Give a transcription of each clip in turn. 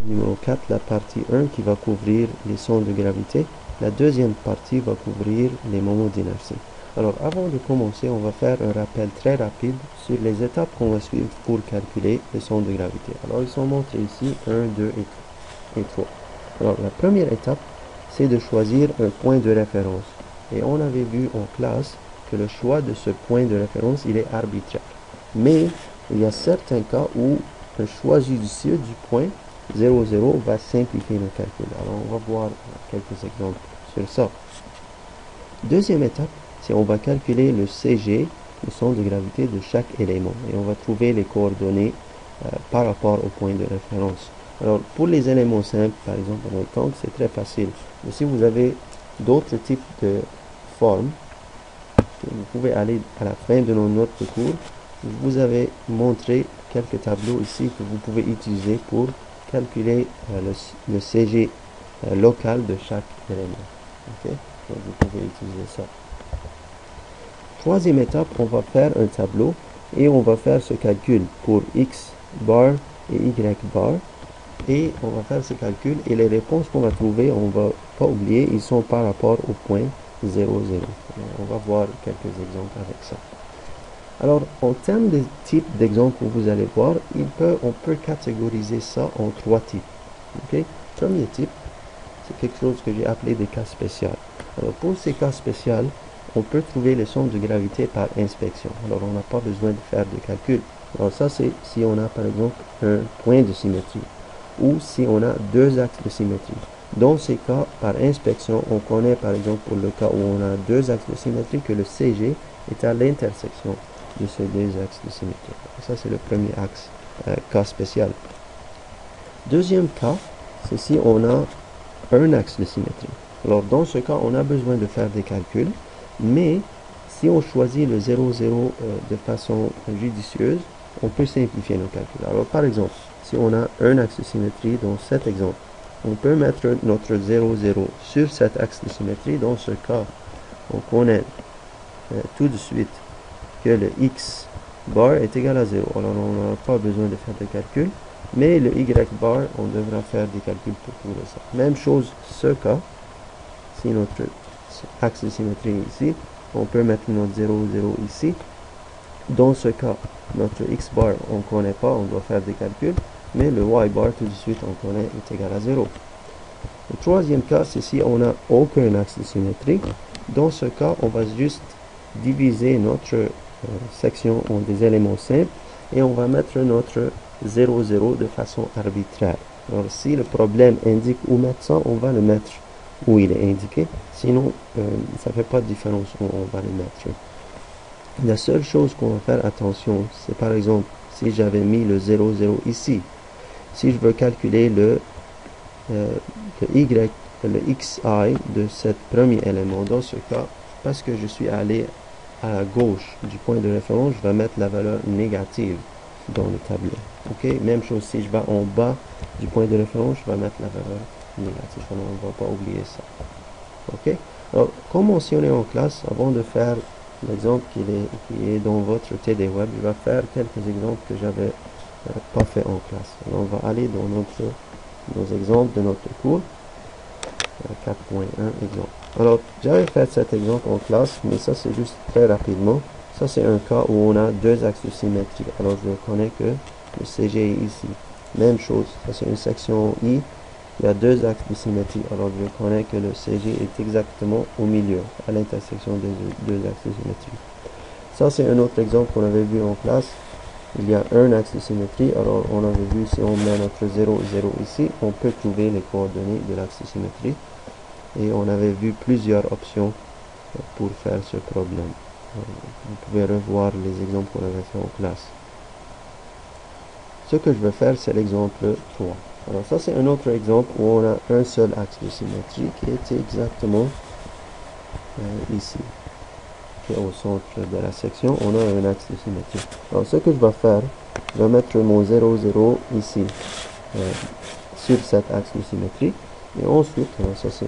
numéro 4, la partie 1 qui va couvrir les centres de gravité. La deuxième partie va couvrir les moments d'inertie. Alors, avant de commencer, on va faire un rappel très rapide sur les étapes qu'on va suivre pour calculer les centres de gravité. Alors, ils sont montrés ici, 1, 2 et 3. Alors, la première étape, c'est de choisir un point de référence. Et on avait vu en classe que le choix de ce point de référence, il est arbitraire. Mais, il y a certains cas où un choix judicieux du point 0, 0 va simplifier le calcul. Alors, on va voir quelques exemples sur ça. Deuxième étape, c'est on va calculer le CG, le centre de gravité de chaque élément. Et on va trouver les coordonnées par rapport au point de référence. Alors, pour les éléments simples, par exemple, un rectangle, c'est très facile. Mais si vous avez d'autres types de formes, vous pouvez aller à la fin de nos notes de cours. Je vous avais montré quelques tableaux ici que vous pouvez utiliser pour calculer le CG local de chaque élément. Okay? Donc, vous pouvez utiliser ça. Troisième étape, on va faire un tableau et on va faire ce calcul pour X bar et Y bar. Et on va faire ce calcul et les réponses qu'on va trouver, on ne va pas oublier, ils sont par rapport au point 0, 0. Alors, on va voir quelques exemples avec ça. Alors, en termes de types d'exemples que vous allez voir, on peut catégoriser ça en trois types. Okay? Premier type, c'est quelque chose que j'ai appelé des cas spéciaux. Alors, pour ces cas spéciaux, on peut trouver les centres de gravité par inspection. Alors, on n'a pas besoin de faire de calcul. Alors, ça, c'est si on a, par exemple, un point de symétrie ou si on a deux axes de symétrie. Dans ces cas, par inspection, on connaît, par exemple, pour le cas où on a deux axes de symétrie, que le CG est à l'intersection de ces deux axes de symétrie. Ça, c'est le premier axe, cas spécial. Deuxième cas, c'est si on a un axe de symétrie. Alors, dans ce cas, on a besoin de faire des calculs, mais si on choisit le 0, 0 de façon judicieuse, on peut simplifier nos calculs. Alors, par exemple, si on a un axe de symétrie dans cet exemple, on peut mettre notre 0, 0 sur cet axe de symétrie. Dans ce cas, on connaît tout de suite que le x bar est égal à 0. Alors, on n'a pas besoin de faire de calcul, mais le y bar, on devra faire des calculs pour trouver ça. Même chose, ce cas, si notre axe de symétrie est ici, on peut mettre notre 0, 0 ici. Dans ce cas, notre x bar, on ne connaît pas, on doit faire des calculs, mais le y bar, tout de suite, on connaît, est égal à 0. Le troisième cas, c'est si on n'a aucun axe de symétrie. Dans ce cas, on va juste diviser notre section en des éléments simples et on va mettre notre 0, 0 de façon arbitraire. Alors, si le problème indique où mettre ça, on va le mettre où il est indiqué. Sinon, ça ne fait pas de différence où on va le mettre. La seule chose qu'on va faire attention, c'est par exemple, si j'avais mis le 0, 0 ici, si je veux calculer le xi de ce premier élément, dans ce cas, parce que je suis allé à la gauche du point de référence, je vais mettre la valeur négative dans le tableau. Ok, même chose, si je vais en bas du point de référence, je vais mettre la valeur négative. On ne va pas oublier ça. Ok, alors, comme mentionné en classe, avant de faire l'exemple qui est dans votre TD Web, je vais faire quelques exemples que j'avais pas fait en classe. Alors, on va aller dans nos exemples de notre cours. 4.1 exemple. Alors, j'avais fait cet exemple en classe, mais ça c'est juste très rapidement. Ça c'est un cas où on a deux axes de symétrie. Alors, je connais que le CG est ici. Même chose, ça c'est une section I. Il y a deux axes de symétrie. Alors, je connais que le CG est exactement au milieu, à l'intersection des deux axes de symétrie. Ça c'est un autre exemple qu'on avait vu en classe. Il y a un axe de symétrie. Alors, on avait vu, si on met notre 0, 0 ici, on peut trouver les coordonnées de l'axe de symétrie. Et on avait vu plusieurs options pour faire ce problème. Vous pouvez revoir les exemples qu'on avait fait en classe. Ce que je vais faire, c'est l'exemple 3. Alors, ça, c'est un autre exemple où on a un seul axe de symétrie qui est exactement ici. Et au centre de la section, on a un axe de symétrie. Alors, ce que je vais faire, je vais mettre mon 0, 0 ici, sur cet axe de symétrie. Et ensuite, ça c'est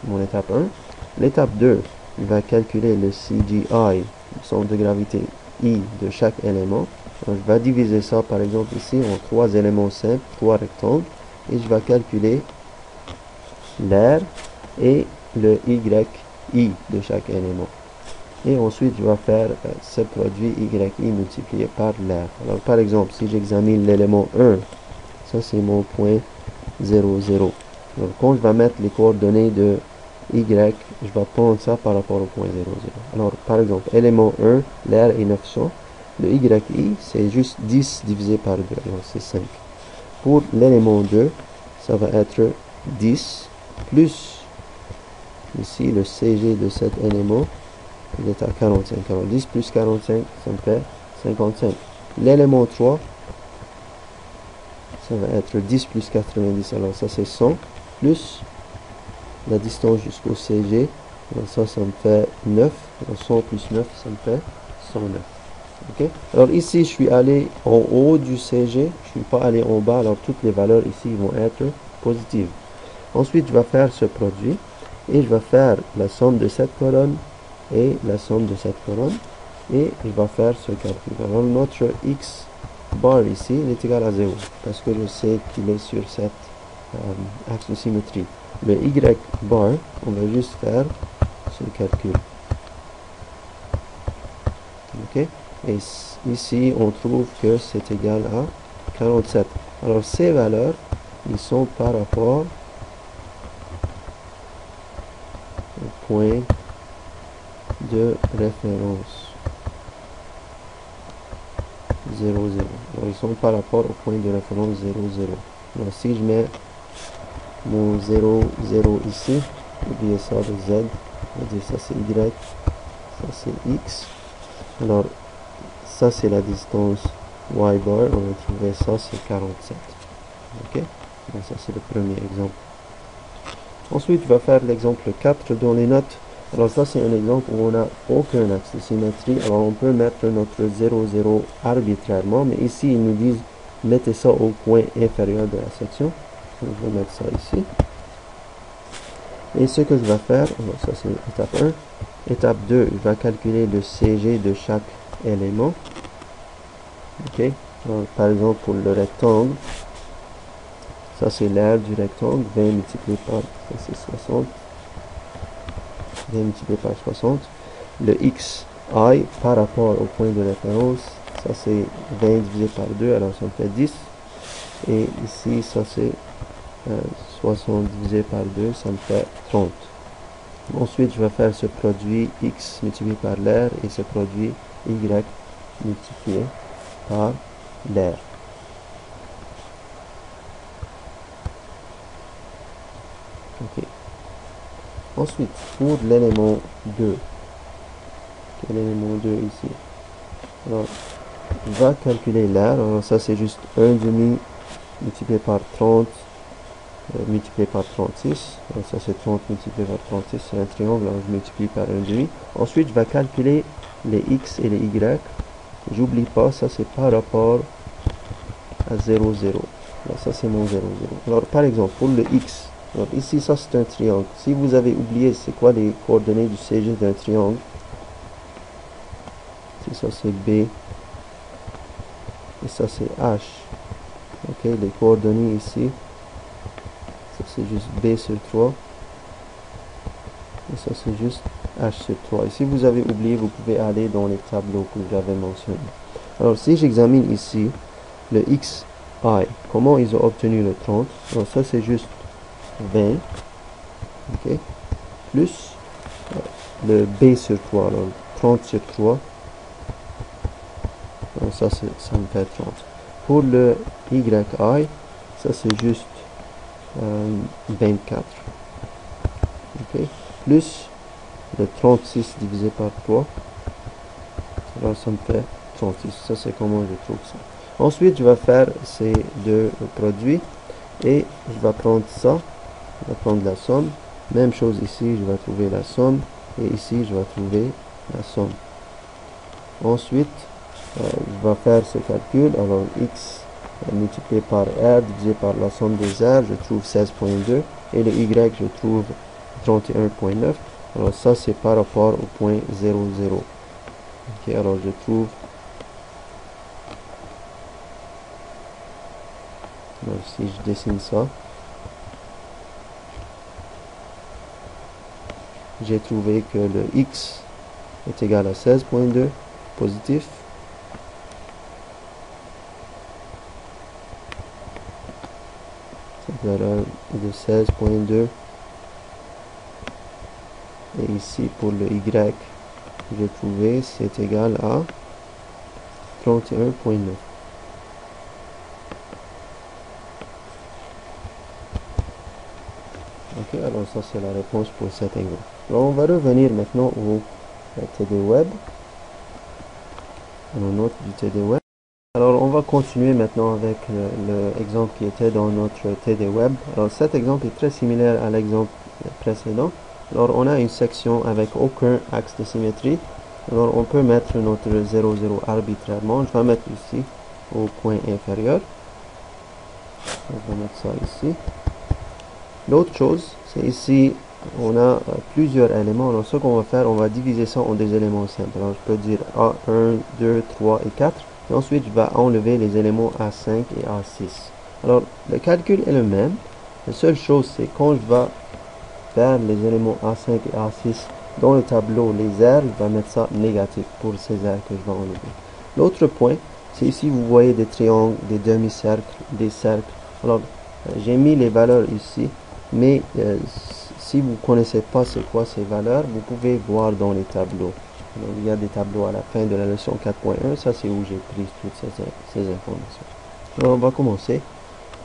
mon étape 1. L'étape 2, il va calculer le CGI, le centre de gravité I de chaque élément. Donc, je vais diviser ça, par exemple, ici, en 3 éléments simples, 3 rectangles, et je vais calculer l'aire et le yi de chaque élément. Et ensuite, je vais faire ce produit yi multiplié par l'aire. Alors, par exemple, si j'examine l'élément 1, ça c'est mon point 0, 0. Donc, quand je vais mettre les coordonnées de y, je vais prendre ça par rapport au point 0, 0. Alors, par exemple, élément 1, l'aire est 900. Le yi, c'est juste 10 divisé par 2, alors c'est 5. Pour l'élément 2, ça va être 10 plus, ici, le CG de cet élément, il est à 45. Alors, 10 plus 45, ça me fait 55. L'élément 3, ça va être 10 plus 90, alors ça c'est 100, plus la distance jusqu'au CG, alors ça me fait 9, alors 100 plus 9, ça me fait 109. Okay? Alors ici, je suis allé en haut du CG, je suis pas allé en bas, alors toutes les valeurs ici vont être positives. Ensuite, je vais faire ce produit, et je vais faire la somme de cette colonne, et la somme de cette colonne, et je vais faire ce calcul. Alors notre x bar ici, il est égal à 0, parce que je sais qu'il est sur cette axe de symétrie. Le y bar, on va juste faire ce calcul. Ok? Et ici, on trouve que c'est égal à 47. Alors ces valeurs, ils sont par rapport au point de référence 0, 0. Alors, ils sont par rapport au point de référence 0, 0. Alors, si je mets mon 0, 0 ici, oubliez ça de Z, on va dire ça c'est Y, ça c'est X. Alors, ça c'est la distance Y bar, on va trouver ça c'est 47. Ok? Donc, ça c'est le premier exemple. Ensuite, je vais faire l'exemple 4 dans les notes. Alors ça c'est un exemple où on n'a aucun axe de symétrie. Alors on peut mettre notre 0, 0 arbitrairement, mais ici ils nous disent mettez ça au point inférieur de la section. Donc, je vais mettre ça ici. Et ce que je vais faire, alors ça c'est étape 1. Étape 2, je vais calculer le CG de chaque élément. Ok. Donc, par exemple pour le rectangle, ça c'est l'aire du rectangle, 20 multiplié par, ça c'est 60. 20 multiplié par 60. Le xi par rapport au point de référence, ça c'est 20 divisé par 2, alors ça me fait 10. Et ici, ça c'est 60 divisé par 2, ça me fait 30. Ensuite, je vais faire ce produit x multiplié par l'aire et ce produit y multiplié par l'aire. Ok. Ensuite, pour l'élément 2, l'élément 2 ici, alors, on va calculer l'aire. Alors, ça c'est juste 1 demi multiplié par 30 multiplié par 36. Alors, ça c'est 30 multiplié par 36, c'est un triangle, alors je multiplie par 1 demi. Ensuite, je vais calculer les x et les y. J'oublie pas, ça c'est par rapport à 0, 0. Alors, ça c'est mon 0, 0. Alors, par exemple, pour le x, alors ici, ça c'est un triangle. Si vous avez oublié c'est quoi les coordonnées du CG d'un triangle, si ça c'est B, et ça c'est H. Ok, les coordonnées ici, ça c'est juste B sur 3, et ça c'est juste H sur 3. Et si vous avez oublié, vous pouvez aller dans les tableaux que j'avais mentionnés. Alors si j'examine ici le xi, comment ils ont obtenu le 30? Alors ça c'est juste 20, ok, plus le B sur 3, alors 30 sur 3, donc ça me fait 30. Pour le yi, ça c'est juste 24, ok, plus le 36 divisé par 3, alors ça me fait 36. Ça c'est comment je trouve ça. Ensuite je vais faire ces deux produits et je vais prendre ça, je vais prendre la somme. Même chose ici, je vais trouver la somme et ici je vais trouver la somme. Ensuite je vais faire ce calcul. Alors x multiplié par r divisé par la somme des r, je trouve 16.2 et le y je trouve 31.9. alors ça c'est par rapport au point 0, 0. Ok, alors je trouve Donc, si je dessine ça, j'ai trouvé que le x est égal à 16.2 positif. Cette valeur est de 16.2. Et ici, pour le y, j'ai trouvé, c'est égal à 31.9. Ok, alors ça c'est la réponse pour cet exemple. Alors on va revenir maintenant au TD Web, à nos notes du TD Web. Alors on va continuer maintenant avec l'exemple qui était dans notre TD Web. Alors cet exemple est très similaire à l'exemple précédent. Alors on a une section avec aucun axe de symétrie. Alors on peut mettre notre 0, 0 arbitrairement. Je vais mettre ici au point inférieur. On va mettre ça ici. L'autre chose, c'est ici, on a plusieurs éléments. Alors ce qu'on va faire, on va diviser ça en des éléments simples. Alors je peux dire A1, 2, 3 et 4. Et ensuite, je vais enlever les éléments A5 et A6. Alors le calcul est le même. La seule chose, c'est quand je vais faire les éléments A5 et A6 dans le tableau, les aires, je vais mettre ça négatif pour ces aires que je vais enlever. L'autre point, c'est ici, vous voyez des triangles, des demi-cercles, des cercles. Alors, j'ai mis les valeurs ici. Mais si vous ne connaissez pas c'est quoi ces valeurs, vous pouvez voir dans les tableaux. Donc, il y a des tableaux à la fin de la leçon 4.1, ça c'est où j'ai pris toutes ces informations. Alors on va commencer.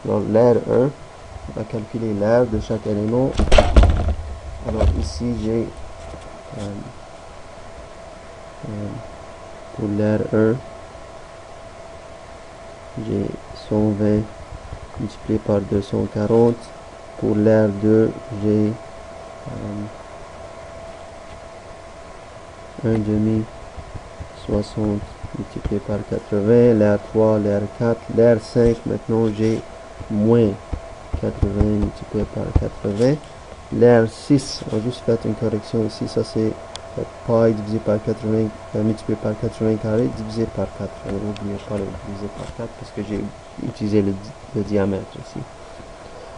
Alors l'aire 1, on va calculer l'aire de chaque élément. Alors ici j'ai pour l'aire 1, j'ai 120 multiplié par 240. Pour l'aire 2, j'ai 1 demi 60 multiplié par 80, l'aire 3, l'aire 4, l'aire 5, maintenant j'ai moins 80 multiplié par 80, l'aire 6, on a juste fait une correction ici, ça c'est pi divisé par 80 multiplié par 80 carré divisé par 4, n'oubliez pas le divisé par 4 parce que j'ai utilisé le diamètre ici.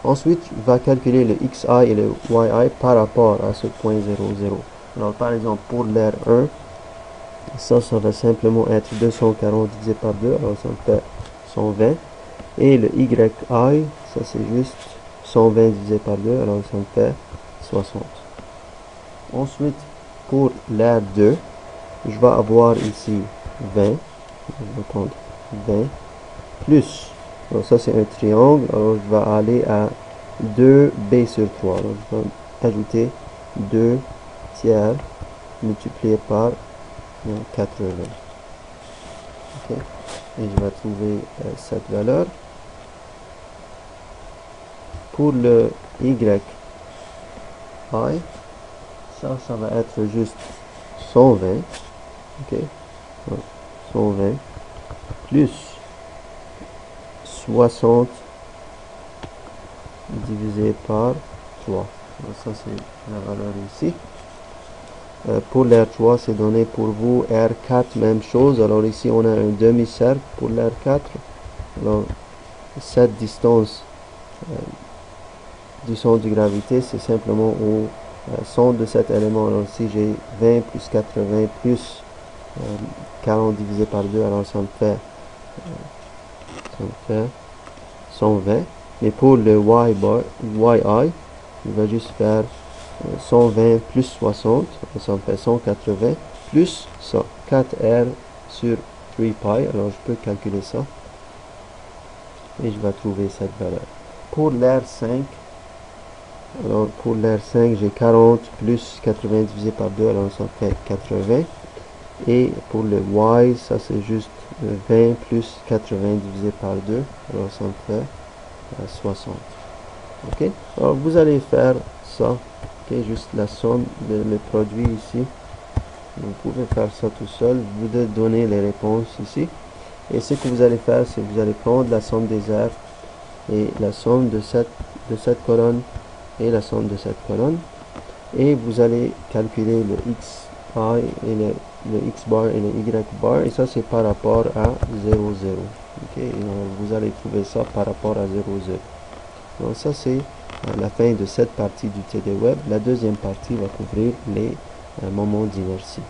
Ensuite, je vais calculer le xi et le yi par rapport à ce point 0, 0. Alors, par exemple, pour l'aire 1, ça va simplement être 240 divisé par 2, alors ça me fait 120. Et le yi, ça c'est juste 120 divisé par 2, alors ça me fait 60. Ensuite, pour l'aire 2, je vais avoir ici 20, je vais prendre 20, plus, alors ça c'est un triangle, alors je vais aller à 2b sur 3, alors je vais ajouter 2 tiers multiplié par 80. Okay. Et je vais trouver cette valeur. Pour le y, ça va être juste 120. Ok. Donc, 120 plus 60 divisé par 3. Donc, ça c'est la valeur ici. Pour l'aire 3, c'est donné pour vous. R4, même chose. Alors ici, on a un demi-cercle pour l'aire 4. Alors, cette distance du centre de gravité, c'est simplement au centre de cet élément. Alors ici, j'ai 20 plus 80 plus 40 divisé par 2. Alors ça me fait 120. Mais pour le yi, il va juste faire 120 plus 60, ça me fait 180, plus ça, 4R sur 3 pi, alors je peux calculer ça, et je vais trouver cette valeur. Pour l'aire 5, alors pour l'aire 5, j'ai 40 plus 80 divisé par 2, alors ça me fait 80, et pour le y, ça c'est juste 20 plus 80 divisé par 2, alors ça me fait 60. Ok, alors vous allez faire ça. Ok, juste la somme de mes produits ici. Vous pouvez faire ça tout seul. Je vous ai donné les réponses ici. Et ce que vous allez faire, c'est que vous allez prendre la somme des aires et la somme de cette colonne et la somme de cette colonne. Et vous allez calculer le xi et le x bar et le y bar. Et ça, c'est par rapport à 0, 0. Ok, et vous allez trouver ça par rapport à 0, 0. Donc ça c'est la fin de cette partie du TD Web. La deuxième partie va couvrir les moments d'inertie.